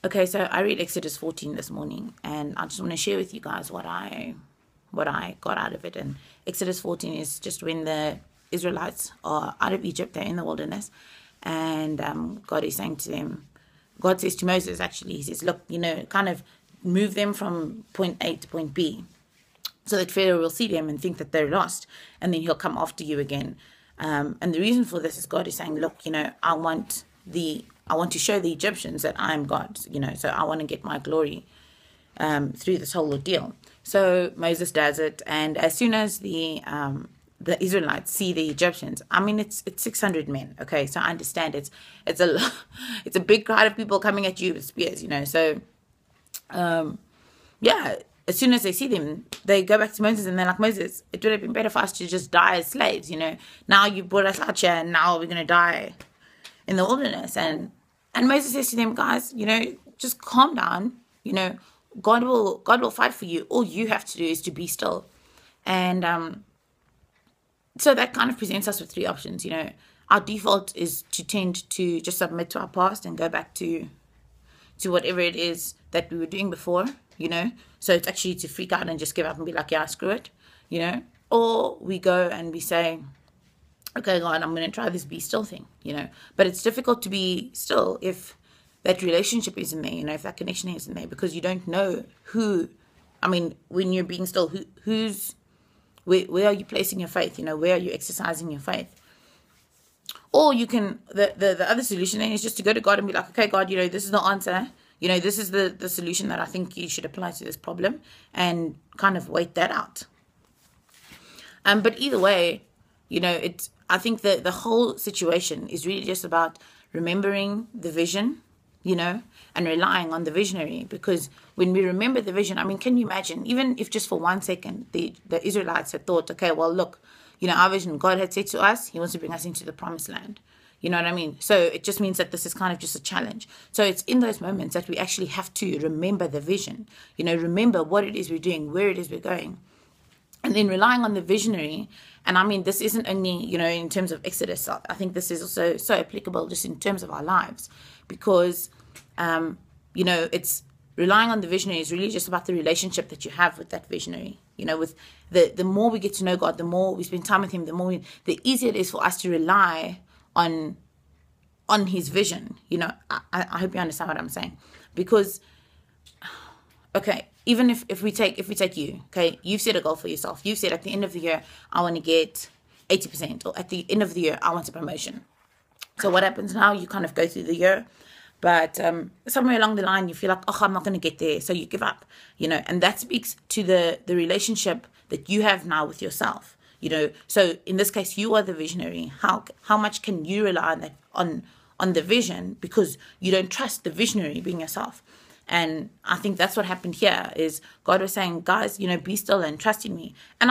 Okay, so I read Exodus 14 this morning, and I just want to share with you guys what I got out of it. And Exodus 14 is just when the Israelites are out of Egypt, they're in the wilderness, and God is saying to them, God says to Moses, actually, he says, look, kind of move them from point A to point B, so that Pharaoh will see them and think that they're lost, and then he'll come after you again. And the reason for this is God is saying, look, I want to show the Egyptians that I'm God, so I want to get my glory through this whole ordeal. So Moses does it, and as soon as the Israelites see the Egyptians, it's 600 men. Okay, so I understand it's a big crowd of people coming at you with spears, So, as soon as they see them, they go back to Moses and they're like, Moses, it would have been better for us to just die as slaves, Now you brought us out here, and now we're gonna die in the wilderness. And Moses says to them, guys, just calm down. God will fight for you. All you have to do is to be still. And so that kind of presents us with three options. Our default is to tend to just submit to our past and go back to whatever it is that we were doing before, So it's actually to freak out and just give up and be like, yeah, screw it, Or we go and we say, okay, God, I'm going to try this be still thing, But it's difficult to be still if that relationship isn't there, if that connection isn't there, because you don't know when you're being still, where are you placing your faith? Where are you exercising your faith? Or you can, the other solution then is just to go to God and be like, okay, God, this is the answer. This is the solution that I think you should apply to this problem, and kind of wait that out. But either way, I think that the whole situation is really just about remembering the vision, and relying on the visionary. Because when we remember the vision, can you imagine, even if just for 1 second, the Israelites had thought, okay, well, look, our vision, God had said to us, he wants to bring us into the promised land. You know what I mean? So it just means that this is kind of just a challenge. So it's in those moments that we actually have to remember the vision, remember what it is we're doing, where it is we're going. And then relying on the visionary. And this isn't only, in terms of Exodus. I think this is also so applicable just in terms of our lives. Because, it's relying on the visionary is really just about the relationship that you have with that visionary. With the more we get to know God, the more we spend time with him, the easier it is for us to rely on his vision. I hope you understand what I'm saying. Because, okay, even if we take you, okay, you've set a goal for yourself. You've said at the end of the year, I want to get 80%, or at the end of the year, I want a promotion. So what happens now? You kind of go through the year, but somewhere along the line, you feel like, oh, I'm not going to get there. So you give up, and that speaks to the relationship that you have now with yourself, So in this case, you are the visionary. How much can you rely on that, on the vision, because you don't trust the visionary being yourself? And I think that's what happened here, is God was saying, guys, be still and trust in me. And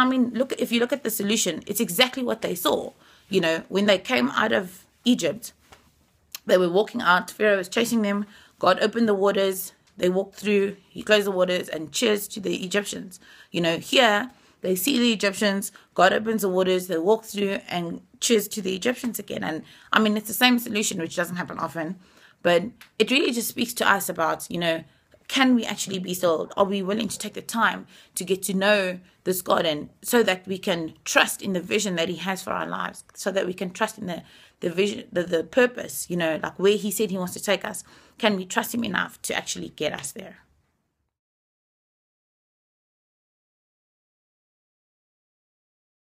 if you look at the solution, it's exactly what they saw. When they came out of Egypt, they were walking out, Pharaoh was chasing them, God opened the waters, they walked through, he closed the waters, and cheers to the Egyptians. Here, they see the Egyptians, God opens the waters, they walk through, and cheers to the Egyptians again. And it's the same solution, which doesn't happen often. But it really just speaks to us about, can we actually be still? Are we willing to take the time to get to know this God, and so that we can trust in the vision that he has for our lives, so that we can trust in the vision, the purpose, like where he said he wants to take us? Can we trust him enough to actually get us there?